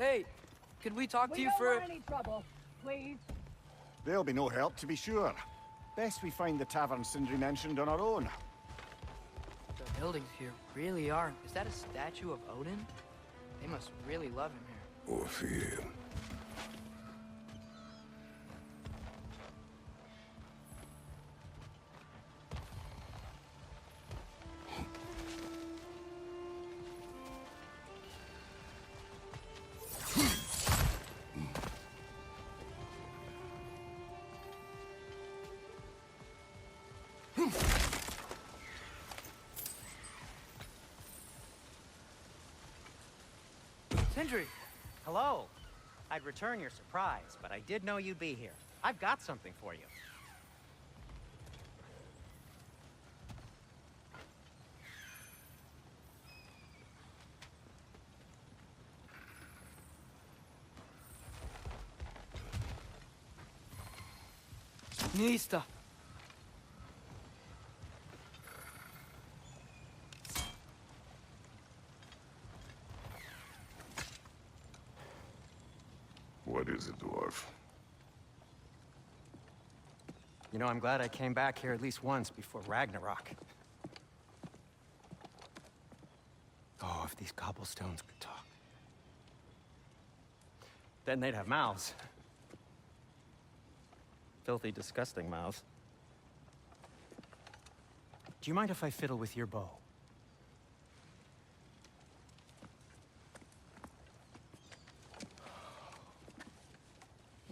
Hey, could we talk to you for... We don't want any trouble, please. There'll be no help, to be sure. Best we find the tavern Sindri mentioned on our own. The buildings here really are... Is that a statue of Odin? They must really love him here. Or fear him. Sindri! Hello. I'd return your surprise, but I did know you'd be here. I've got something for you. Nista! What is it, dwarf? You know, I'm glad I came back here at least once before Ragnarok. Oh, if these cobblestones could talk. Then they'd have mouths. Filthy, disgusting mouths. Do you mind if I fiddle with your bow?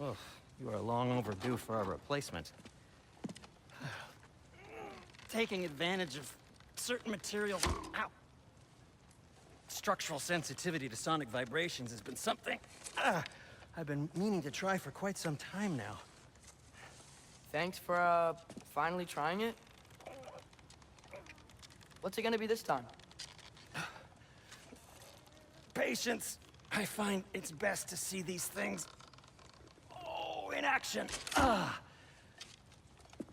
Oh, you are long overdue for a replacement. Taking advantage of certain materials. Ow! Structural sensitivity to sonic vibrations has been something I've been meaning to try for quite some time now. Thanks for, finally trying it. What's it gonna be this time? Patience. I find it's best to see these things in action.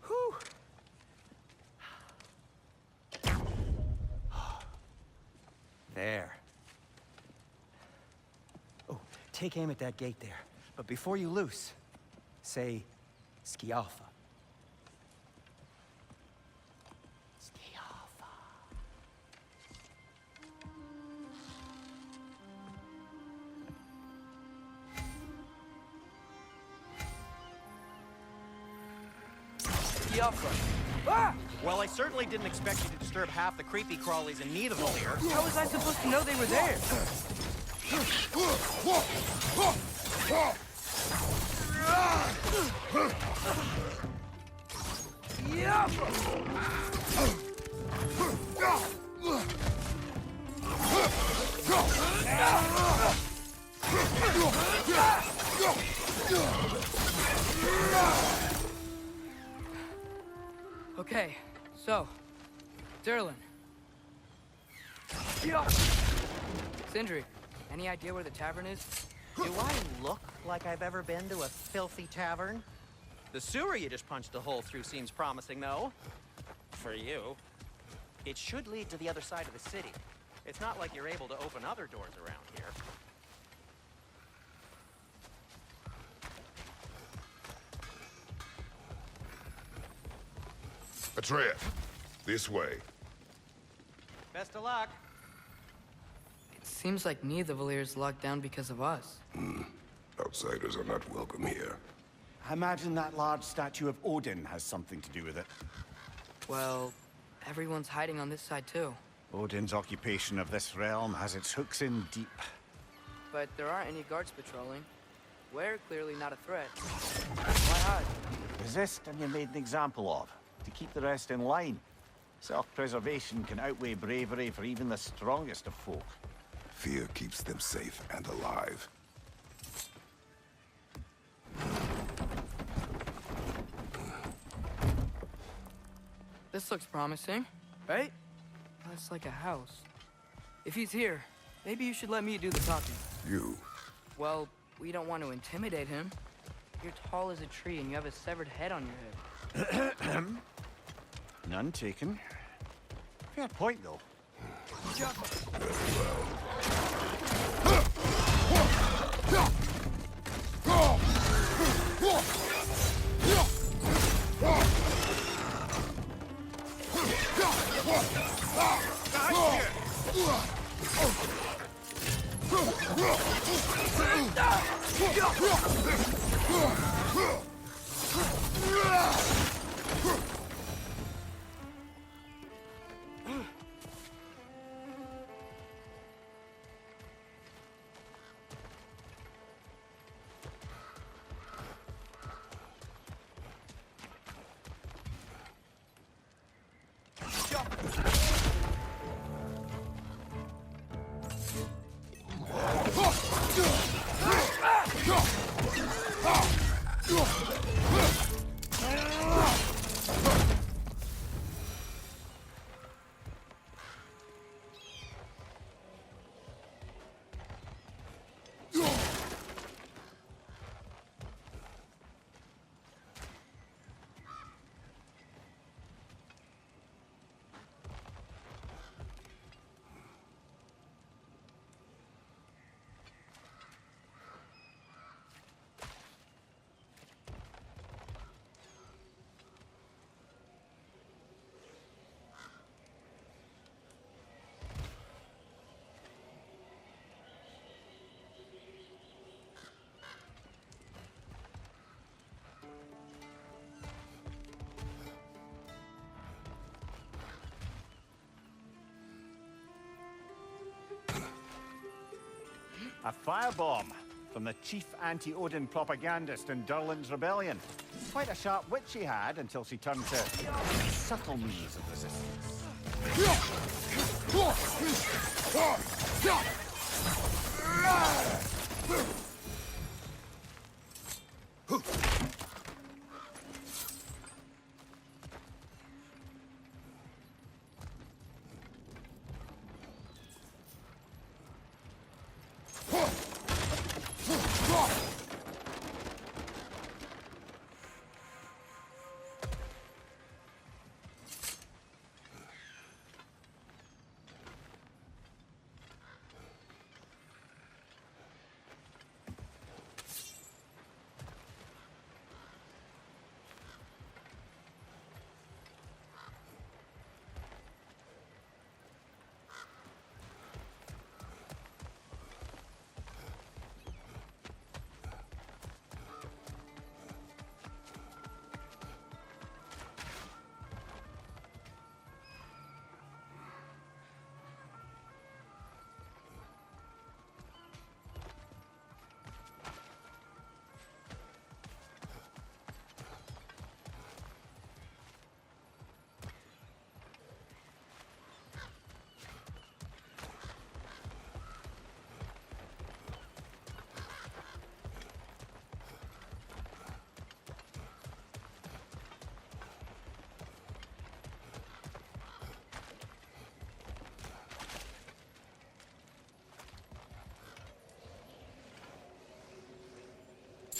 Whew. There. Oh, take aim at that gate there. But before you loose, say Skialfa. Skialfa. Ah! Well, I certainly didn't expect you to disturb half the creepy crawlies in need of a lair. How was I supposed to know they were there? Okay, so, Durlin. Sindri, any idea where the tavern is? Do I look like I've ever been to a filthy tavern? The sewer you just punched a hole through seems promising, though. For you. It should lead to the other side of the city. It's not like you're able to open other doors around here. Atreus, this way. Best of luck. It seems like neither Valyr's locked down because of us. Outsiders are not welcome here. I imagine that large statue of Odin has something to do with it. Well, everyone's hiding on this side too. Odin's occupation of this realm has its hooks in deep. But there aren't any guards patrolling. We're clearly not a threat. Why hide? Resist and you're made an example of, to keep the rest in line. Self-preservation can outweigh bravery for even the strongest of folk. Fear keeps them safe and alive. This looks promising, right? That's like a house. If he's here, maybe you should let me do the talking. You. Well, we don't want to intimidate him. You're tall as a tree and you have a severed head on your head. None taken. Fair point, though. A firebomb from the chief anti-Odin propagandist in Durlin's rebellion. Quite a sharp wit she had until she turned to subtle means of resistance.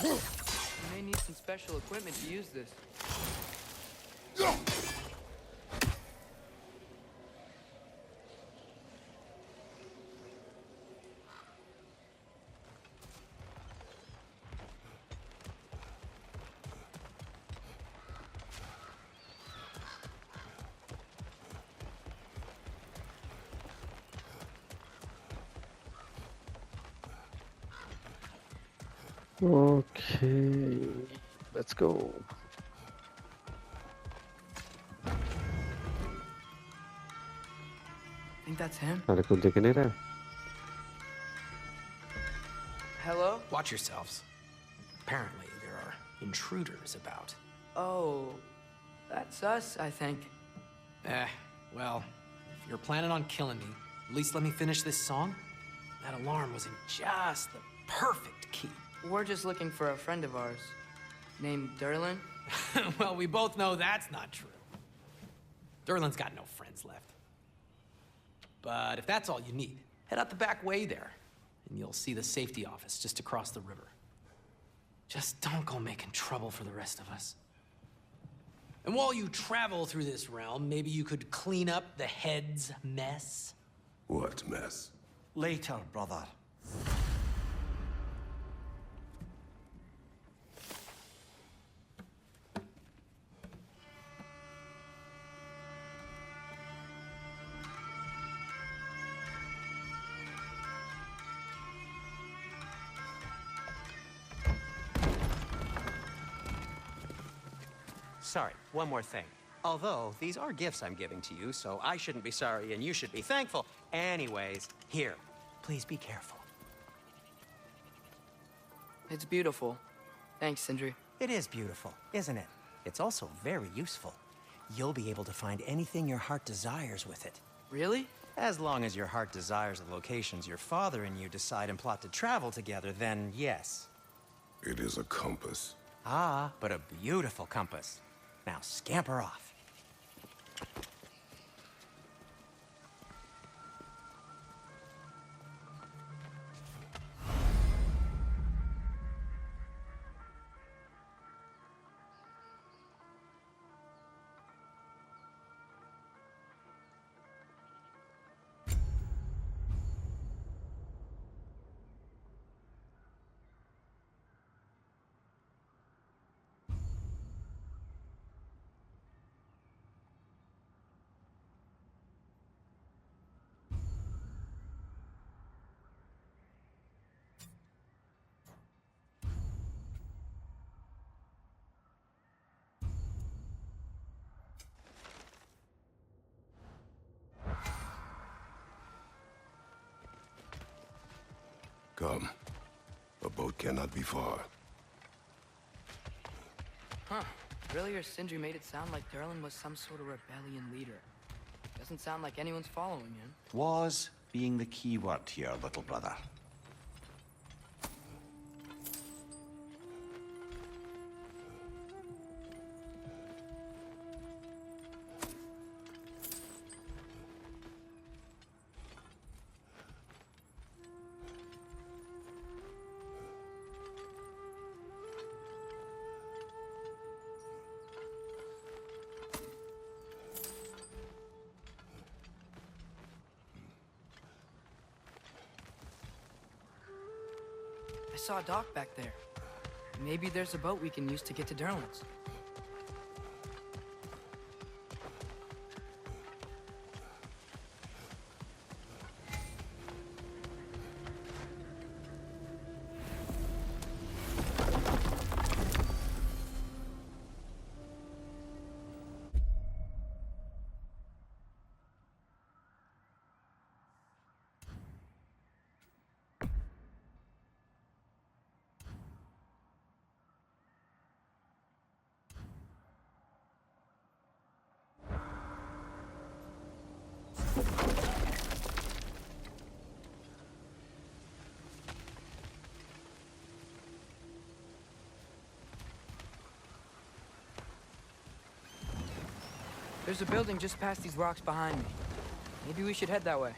You may need some special equipment to use this. Okay, let's go. Think that's him? Vale, ¿de quién era? Hello? Watch yourselves. Apparently, there are intruders about. Oh, that's us, I think. Well, if you're planning on killing me, at least let me finish this song. That alarm was in just the perfect key. We're just looking for a friend of ours, named Durlin. Well, we both know that's not true. Durlin's got no friends left. But if that's all you need, head out the back way there, and you'll see the safety office just across the river. Just don't go making trouble for the rest of us. And while you travel through this realm, maybe you could clean up the head's mess? What mess? Later, brother. sorry, one more thing. Although, these are gifts I'm giving to you, so I shouldn't be sorry and you should be thankful. Anyways, here, please be careful. It's beautiful. Thanks, Sindri. It is beautiful, isn't it? It's also very useful. You'll be able to find anything your heart desires with it. Really? As long as your heart desires the locations your father and you decide and plot to travel together, then yes. It is a compass. Ah, but a beautiful compass. Now scamper off. Come. A boat cannot be far. Huh. Earlier, Sindri made it sound like Durlin was some sort of rebellion leader. Doesn't sound like anyone's following him. Was being the key word here, little brother. I saw a dock back there. Maybe there's a boat we can use to get to Durlin's. There's a building just past these rocks behind me. Maybe we should head that way.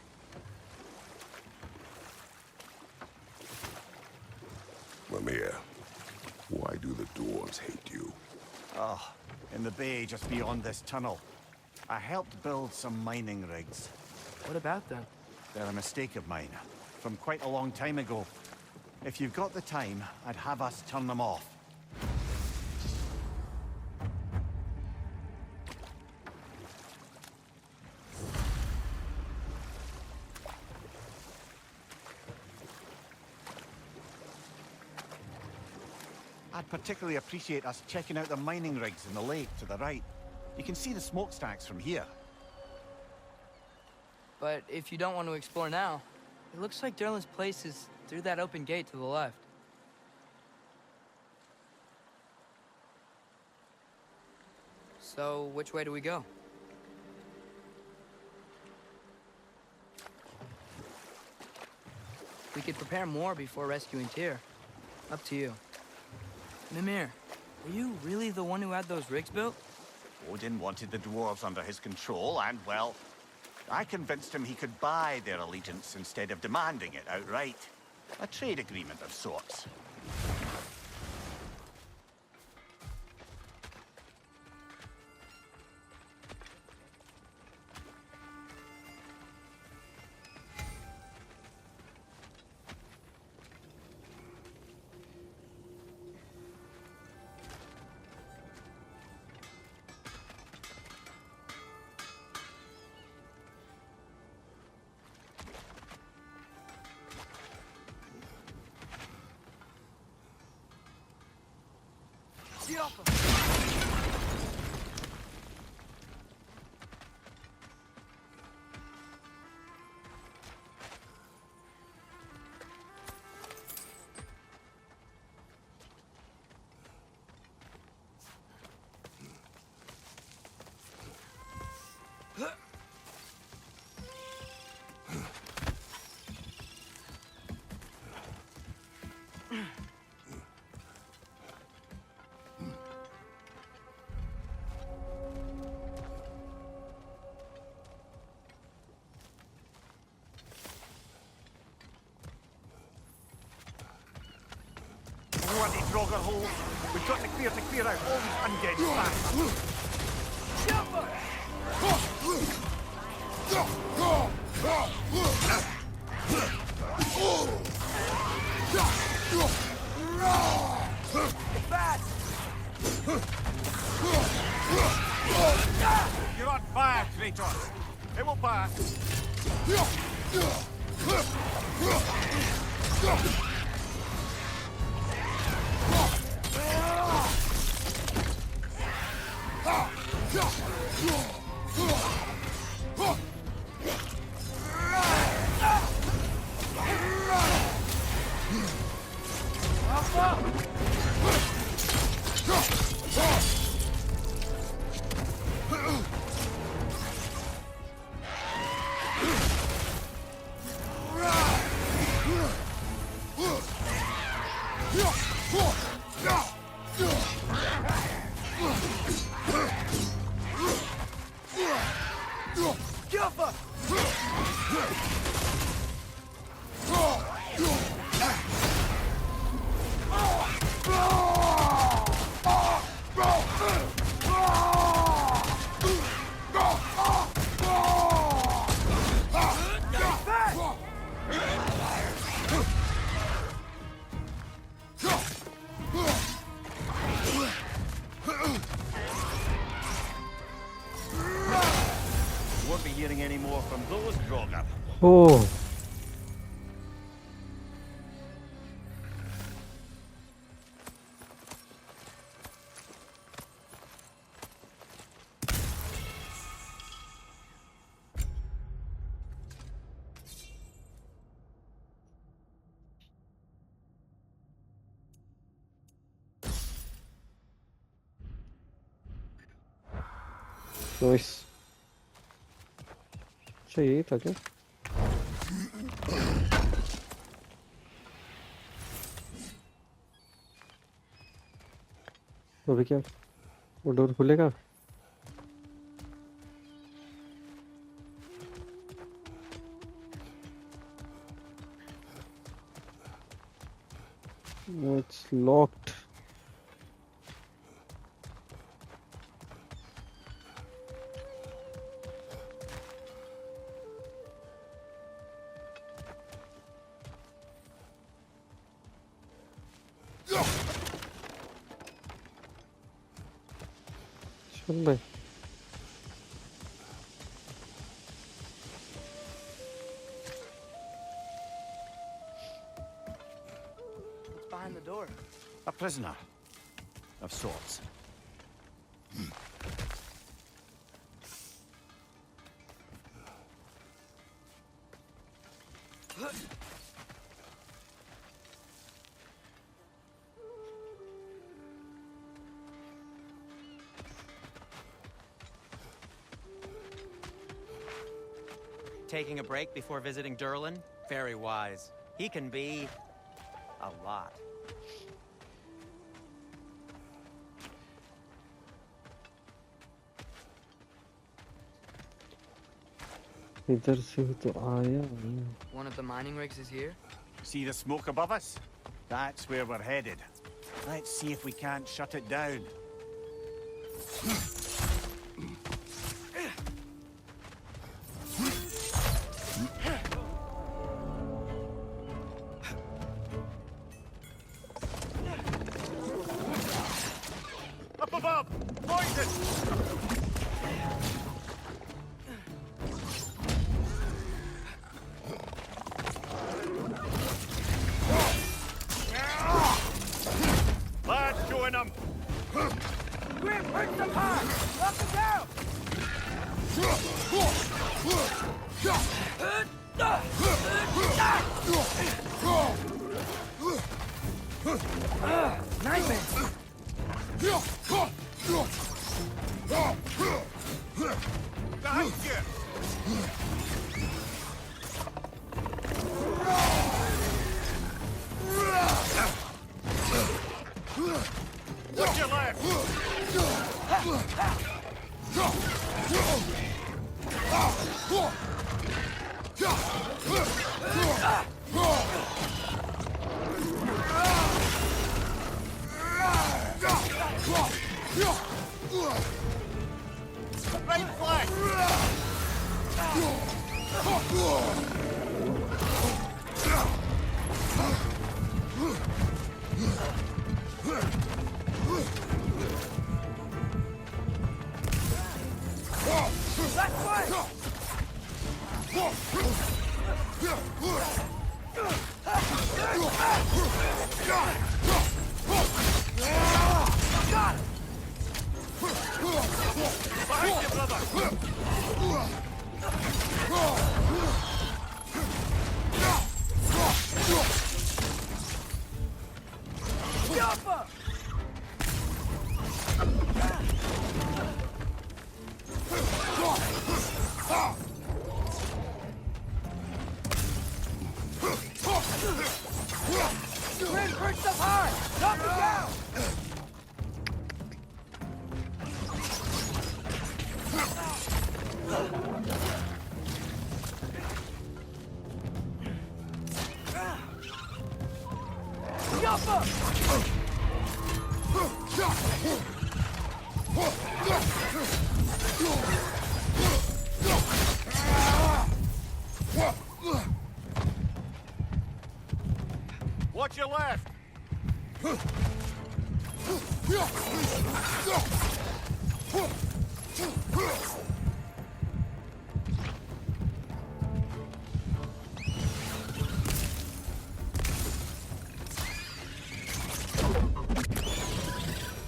Mimir, why do the dwarves hate you? Oh, in the bay just beyond this tunnel. I helped build some mining rigs. What about them? They're a mistake of mine, from quite a long time ago. If you've got the time, I'd have us turn them off. I'd particularly appreciate us checking out the mining rigs in the lake to the right. You can see the smokestacks from here. But if you don't want to explore now, it looks like Durlin's place is through that open gate to the left. So, which way do we go? We could prepare more before rescuing Tyr. Up to you. Mimir, were you really the one who had those rigs built? Odin wanted the dwarves under his control, and, well, I convinced him he could buy their allegiance instead of demanding it outright. A trade agreement of sorts. Draugr hole. We've got to clear out all these undead bastards. You're on fire, Kratos. It will pass. Won't be hearing any more from those Draugr. Oh. Nice. अच्छा यही था क्या? अभी क्या? वो door खुलेगा? It's locked. चल भाई. What's behind the door? A prisoner. Of sorts. Taking a break before visiting Durlin? Very wise. He can be a lot. इधर से ही तो आया. One of the mining rigs is here? See the smoke above us? That's where we're headed. Let's see if we can't shut it down. Up above! Poison! Lads, join them! Grim, hurt some hard! Up and down! Nightmare! Behind you! Watch your left! Grim, perched up high! Knock him down! Yappa! Watch your left!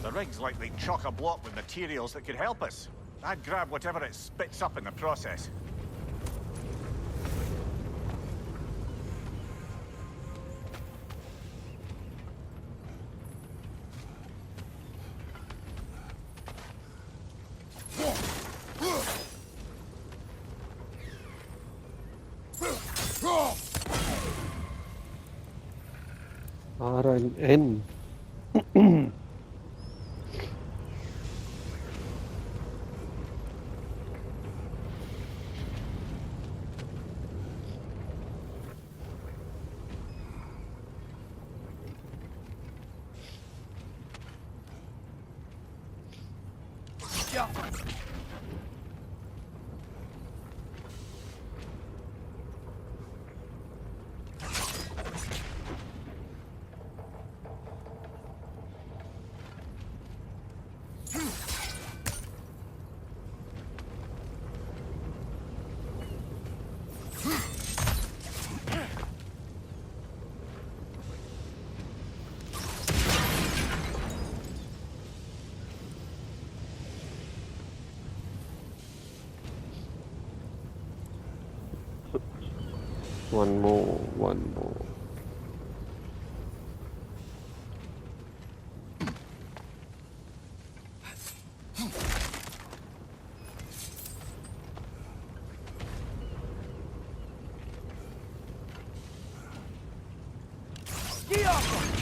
The rig's likely chock-a-block with materials that could help us. I'd grab whatever it spits up in the process. RNN. One more. Ski off!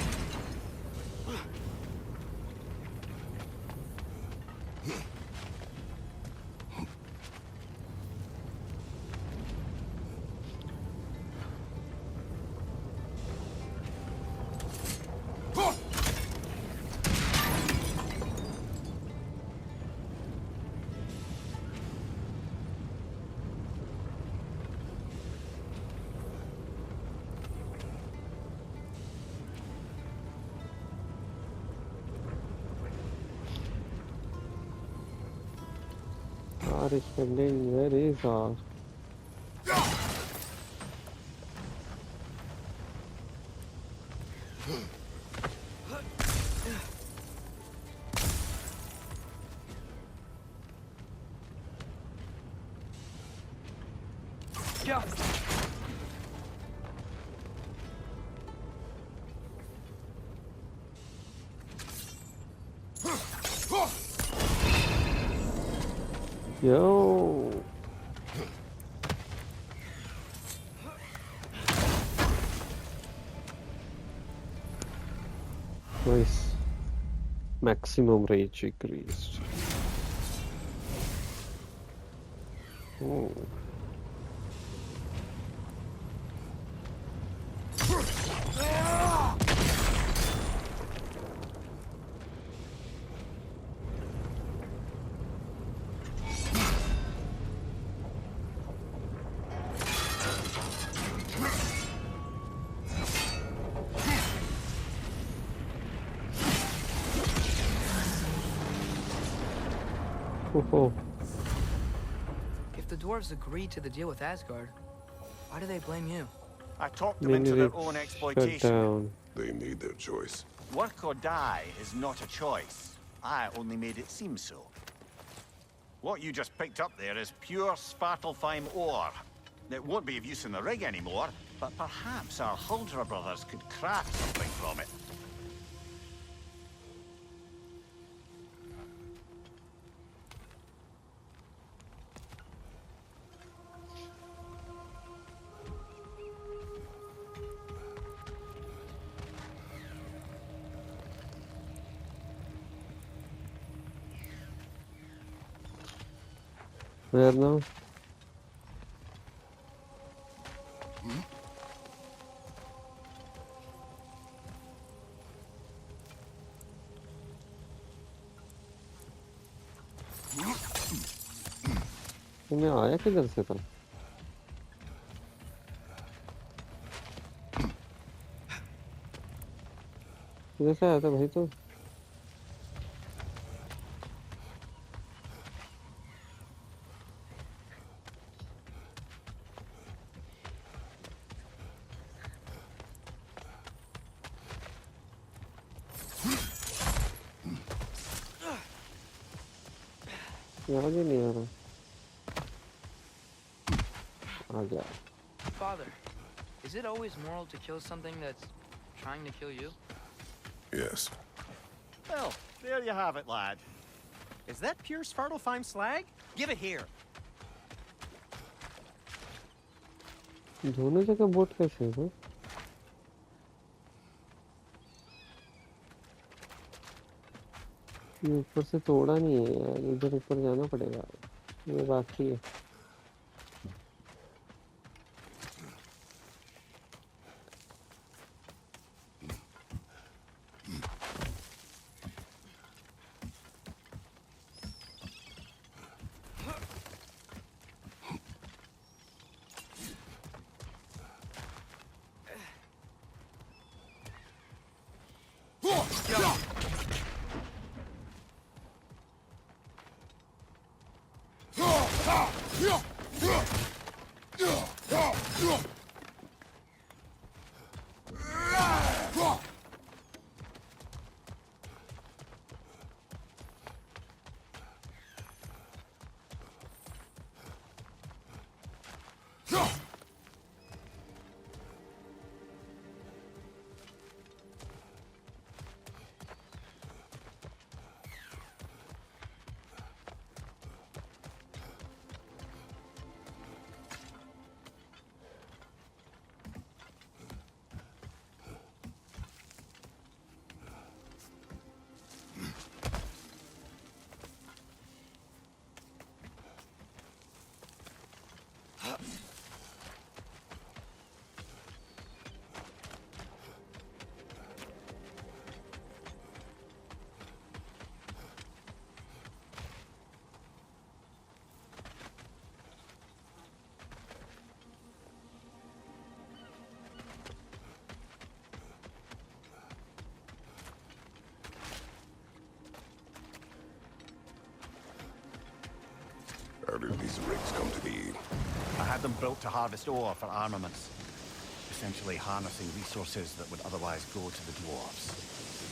Where is our? Yeah. Yo. Nice. Maximum rage increased. Oh. Oh, If the dwarves agreed to the deal with Asgard, why do they blame you? I talked them they into needed their own shut exploitation. down. They made their choice. Work or die is not a choice. I only made it seem so. What you just picked up there is pure Svartalfheim ore. It won't be of use in the rig anymore, but perhaps our Huldra brothers could craft something from it. Where now? मैं आया किधर से था? किधर से आया था भाई तो? याद ही नहीं आ रहा। आ गया। Father, is it always moral to kill something that's trying to kill you? Yes. Well, there you have it, lad. Is that pure Svartalfheim slag? Give it here. दोनों जगह बोट कैसे है? ये ऊपर से तोड़ा नहीं है यार, इधर ऊपर जाना पड़ेगा। ये बाकी है। How did these rigs come to be? I had them built to harvest ore for armaments. Essentially harnessing resources that would otherwise go to the dwarves.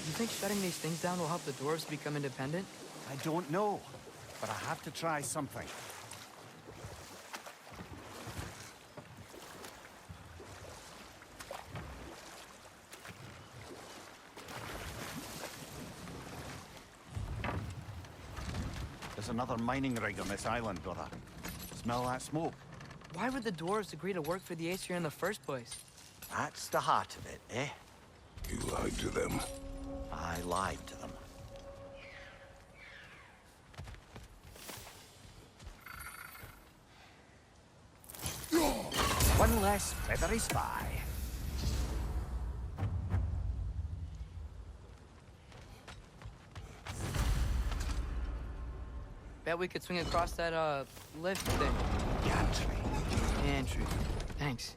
You think shutting these things down will help the dwarves become independent? I don't know, but I have to try something. There's another mining rig on this island, brother. Smell that smoke? Why would the dwarves agree to work for the Aesir in the first place? That's the heart of it, eh? You lied to them. I lied to them. One less feathery spy. Bet we could swing across that, lift thing. Gantry. Andrew, thanks.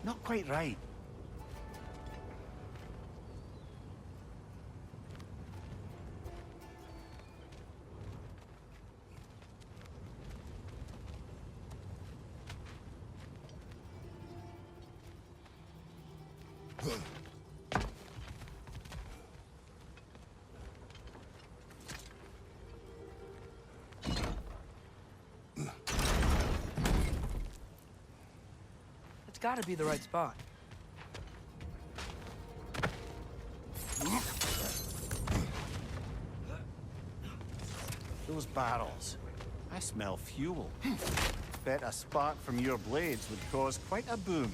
Not quite right. It's gotta be the right spot. Those barrels. I smell fuel. Bet a spark from your blades would cause quite a boom.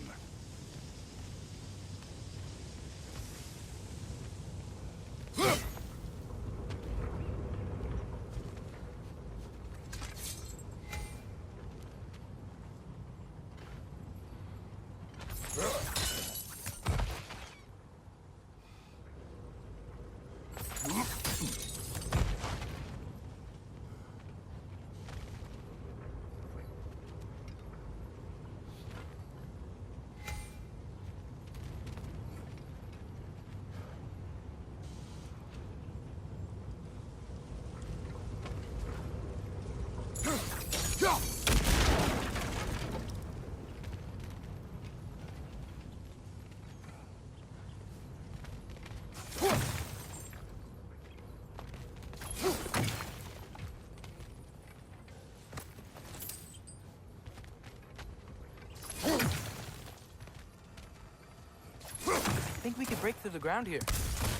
I think we could break through the ground here,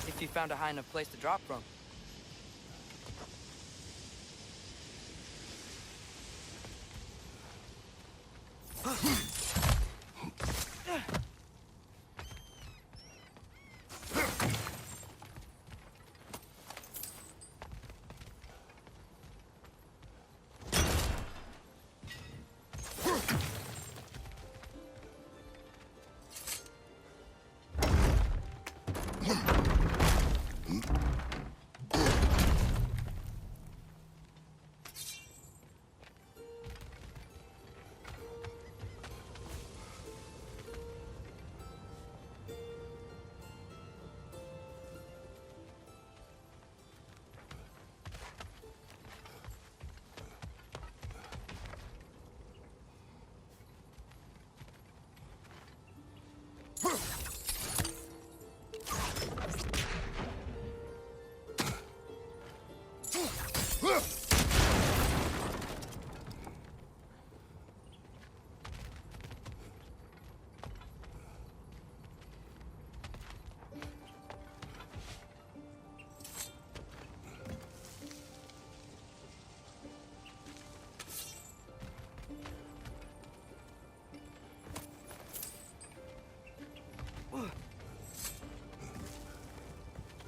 if you found a high enough place to drop from.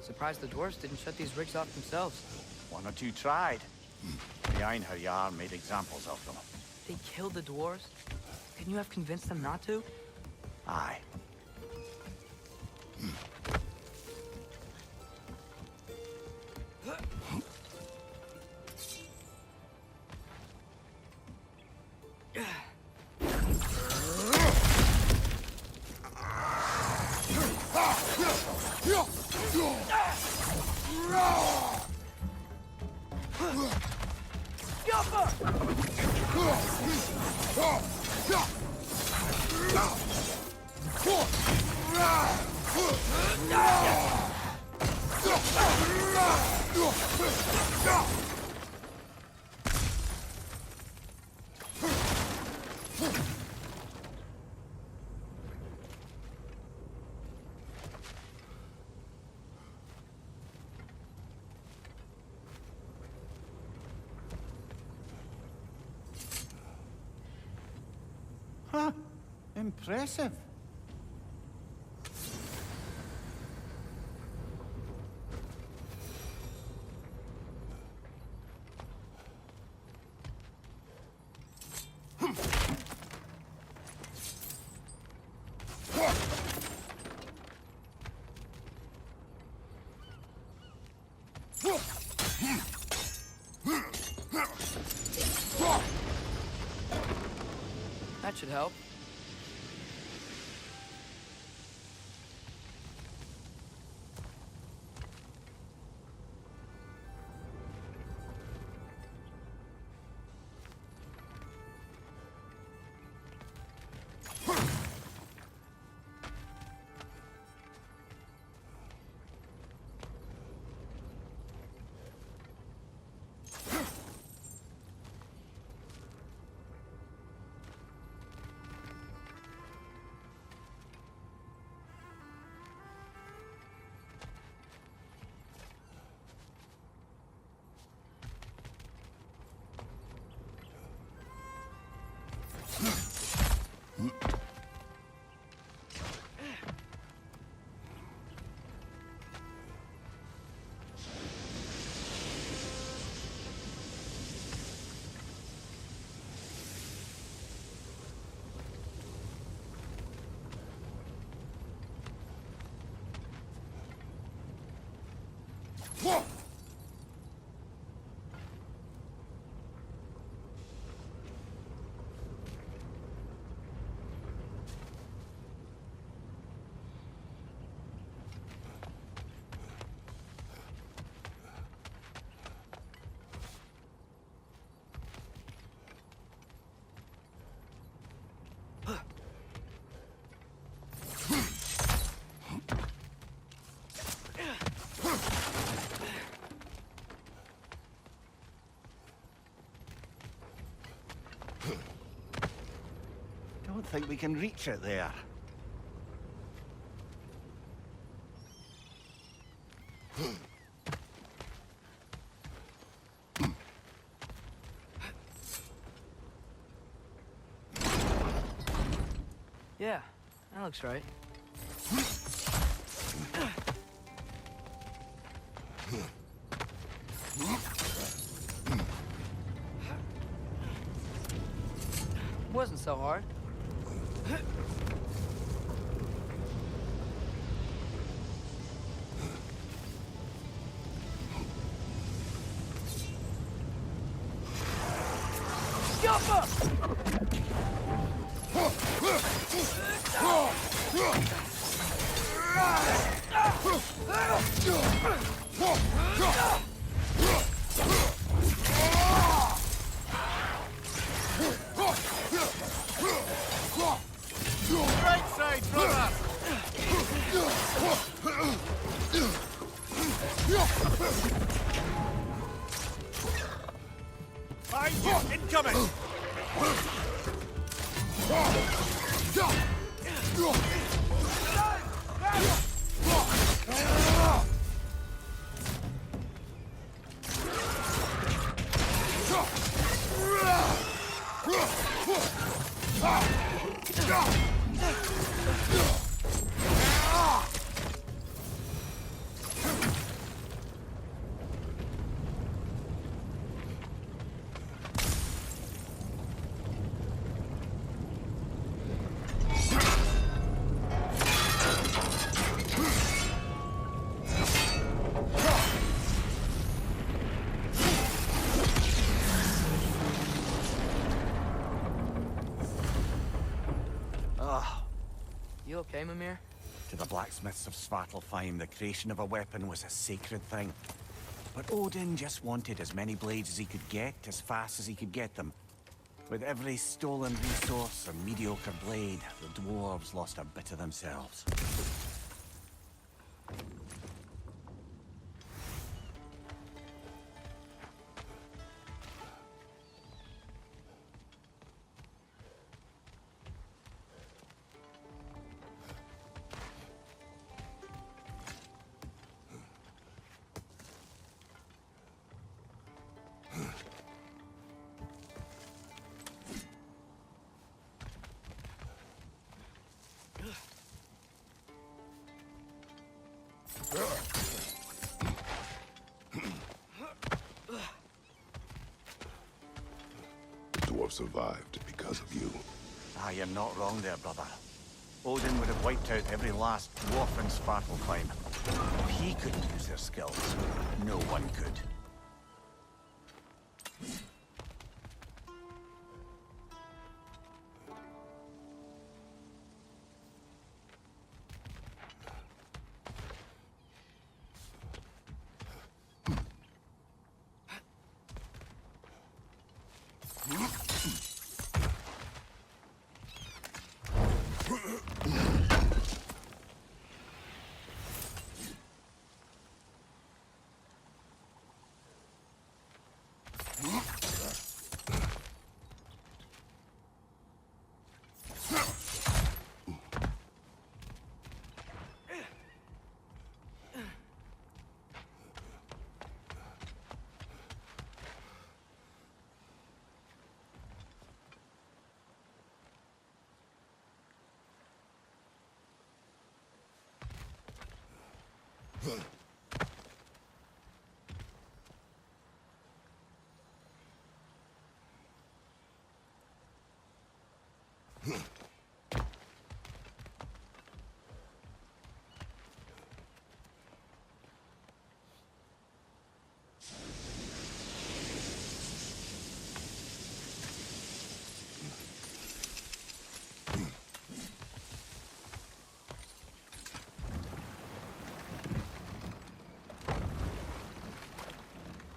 Surprised the dwarves didn't shut these rigs off themselves. One or two tried. The Einherjar made examples of them. They killed the dwarves? Couldn't you have convinced them not to? Aye. Huh. Impressive. That should help. Don't think we can reach it there. Yeah, that looks right. Wasn't so hard. Jump up! Right side, brother! Behind you, incoming! You okay, Mimir? To the blacksmiths of Svartalfheim, the creation of a weapon was a sacred thing. But Odin just wanted as many blades as he could get, as fast as he could get them. With every stolen resource or mediocre blade, the dwarves lost a bit of themselves. survived because of you. Ah, you're not wrong there, brother. Odin would have wiped out every last dwarf in Svartalfheim. If he couldn't use their skills, no one could.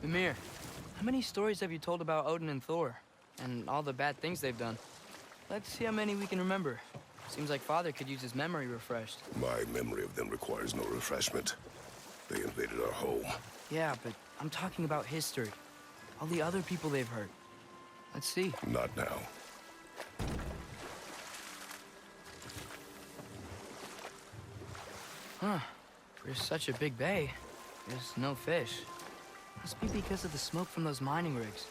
Mimir, how many stories have you told about Odin and Thor? And all the bad things they've done? Let's see how many we can remember. Seems like Father could use his memory refreshed. My memory of them requires no refreshment. They invaded our home. Yeah, but I'm talking about history. All the other people they've hurt. Let's see. Not now. Huh. For such a big bay, there's no fish. Must be because of the smoke from those mining rigs.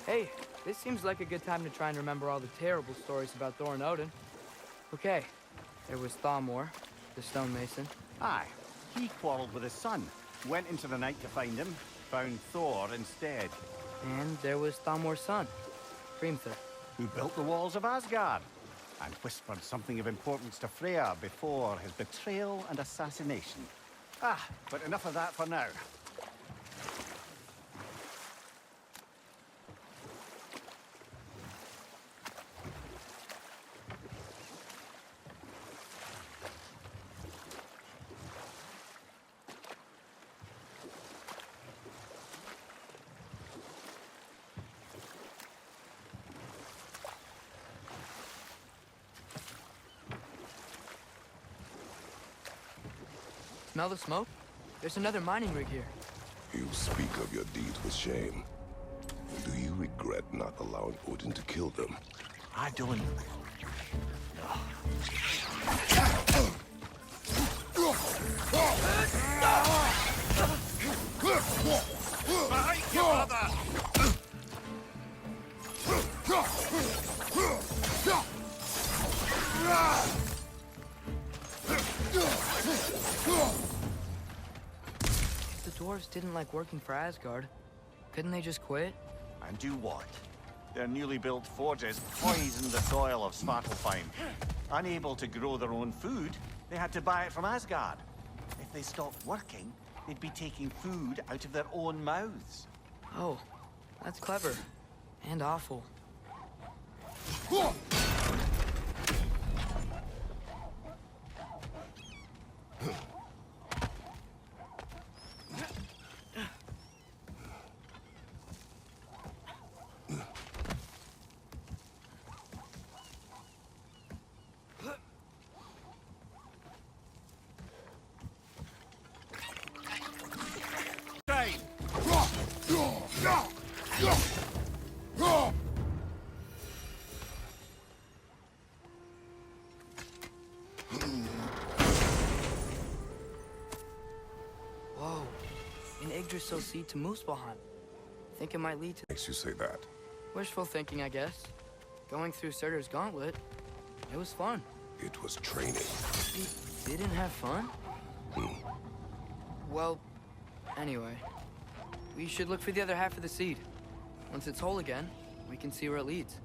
Hey, this seems like a good time to try and remember all the terrible stories about Thor and Odin. Okay, there was Thalmor, the stonemason. Aye, he quarreled with his son. Went into the night to find him, found Thor instead. And there was Thalmor's son, Hrimthur. Who built the walls of Asgard, and whispered something of importance to Freya before his betrayal and assassination. Ah, but enough of that for now. Smell the smoke? There's another mining rig here. You speak of your deeds with shame. Do you regret not allowing Odin to kill them? I don't. The dwarves didn't like working for Asgard. Couldn't they just quit? And do what? Their newly built forges poisoned the soil of Svartalfheim. Unable to grow their own food, they had to buy it from Asgard. If they stopped working, they'd be taking food out of their own mouths. Oh, that's clever. And awful. Whoa, an Yggdrasil seed to Muspelheim. Think it might lead to... Makes you say that. Wishful thinking, I guess. Going through Surtur's gauntlet, it was fun. It was training. You didn't have fun? Well, anyway. We should look for the other half of the seed. Once it's whole again, we can see where it leads.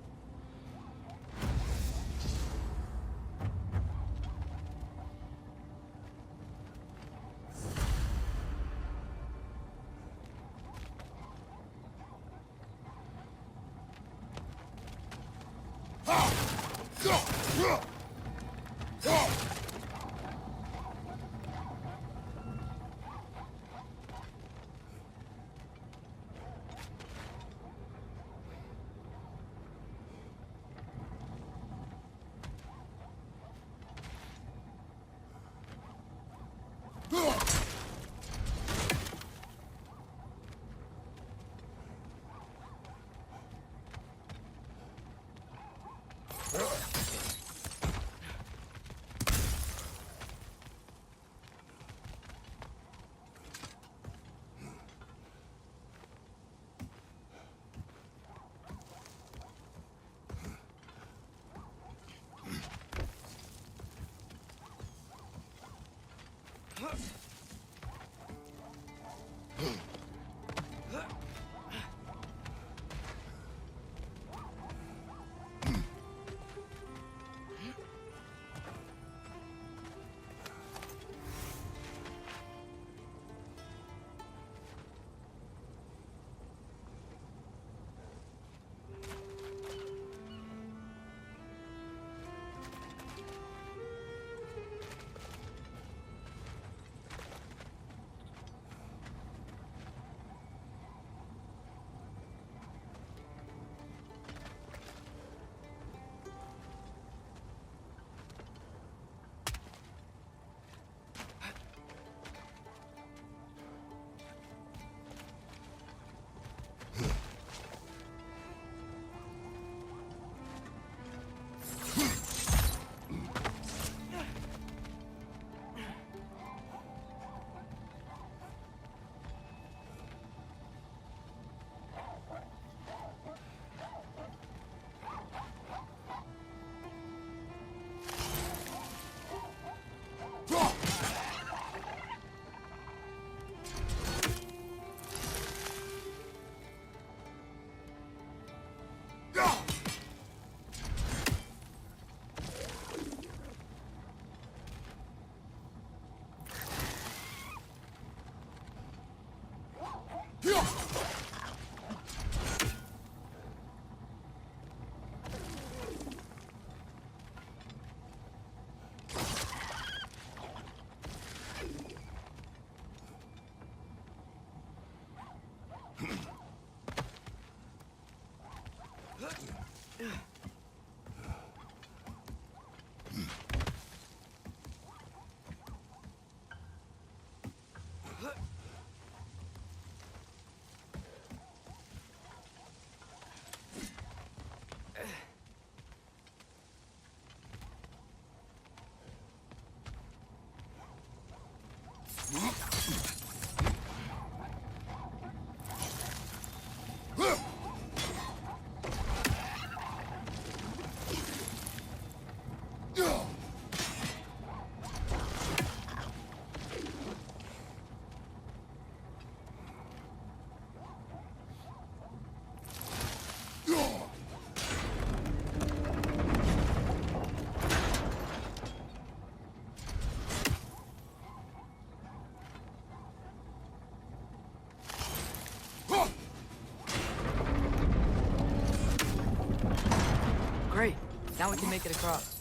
Great. Now we can make it across.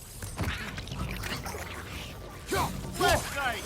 Left side!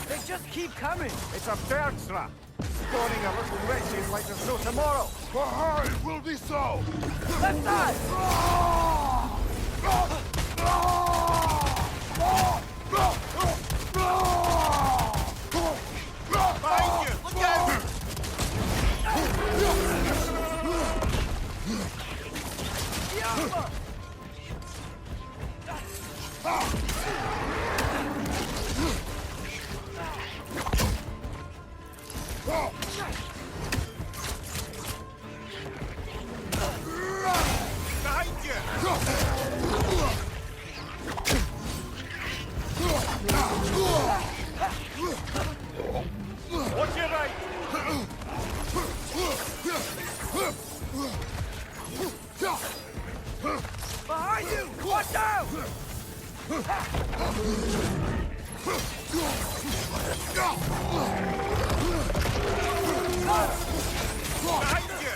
They just keep coming. It's a Bergstra, spawning a little wretches like there's no tomorrow. For her, it will be so! Left side. Behind you! Look out! Diablo! Behind you! Watch your right! Behind you! Watch out! Behind you!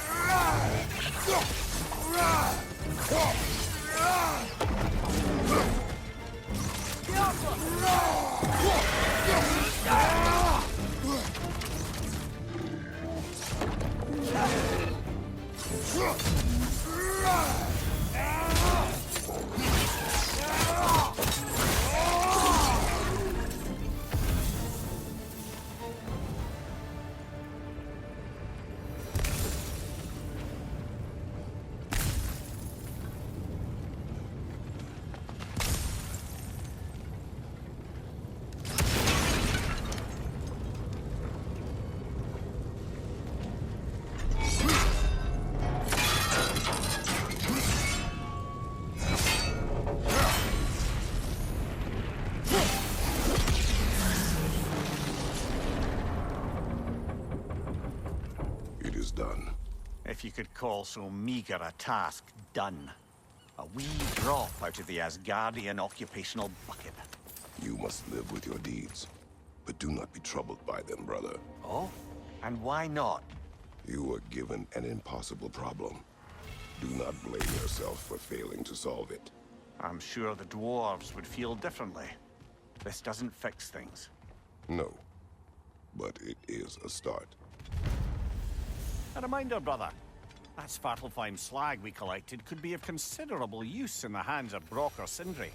It is done. If you could call so meager a task done. A wee drop out of the Asgardian occupational bucket. You must live with your deeds, but do not be troubled by them, brother. Oh? And why not? You were given an impossible problem. Do not blame yourself for failing to solve it. I'm sure the dwarves would feel differently. This doesn't fix things. No, but it is a start. A reminder, brother. That Svartalfheim slag we collected could be of considerable use in the hands of Brock or Sindri.